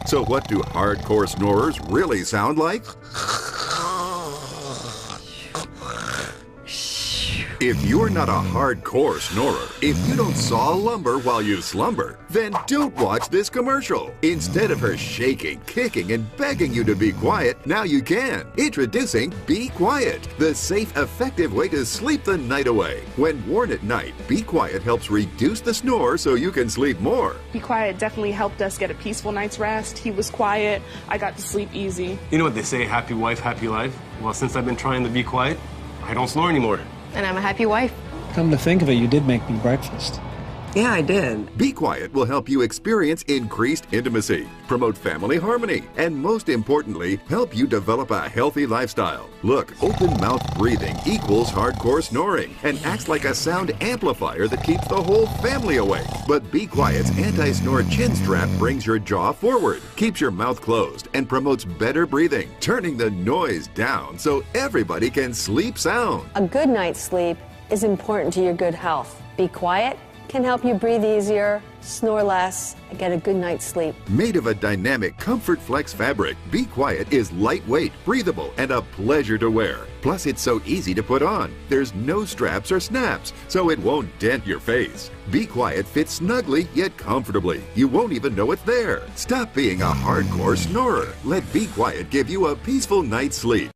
So what do hardcore snorers really sound like? If you're not a hardcore snorer, if you don't saw lumber while you slumber, then don't watch this commercial. Instead of her shaking, kicking, and begging you to be quiet, now you can. Introducing Be Quiet, the safe, effective way to sleep the night away. When worn at night, Be Quiet helps reduce the snore so you can sleep more. Be Quiet definitely helped us get a peaceful night's rest. He was quiet. I got to sleep easy. You know what they say, happy wife, happy life? Well, since I've been trying to be quiet, I don't snore anymore. And I'm a happy wife. Come to think of it, you did make me breakfast. Yeah, I did. Be Quiet will help you experience increased intimacy, promote family harmony, and most importantly, help you develop a healthy lifestyle. Look, open mouth breathing equals hardcore snoring and acts like a sound amplifier that keeps the whole family awake. But Be Quiet's anti-snore chin strap brings your jaw forward, keeps your mouth closed, and promotes better breathing, turning the noise down so everybody can sleep sound. A good night's sleep is important to your good health. Be Quiet can help you breathe easier, snore less, and get a good night's sleep. Made of a dynamic Comfort Flex fabric, Be Quiet is lightweight, breathable, and a pleasure to wear. Plus, it's so easy to put on. There's no straps or snaps, so it won't dent your face. Be Quiet fits snugly yet comfortably. You won't even know it's there. Stop being a hardcore snorer. Let Be Quiet give you a peaceful night's sleep.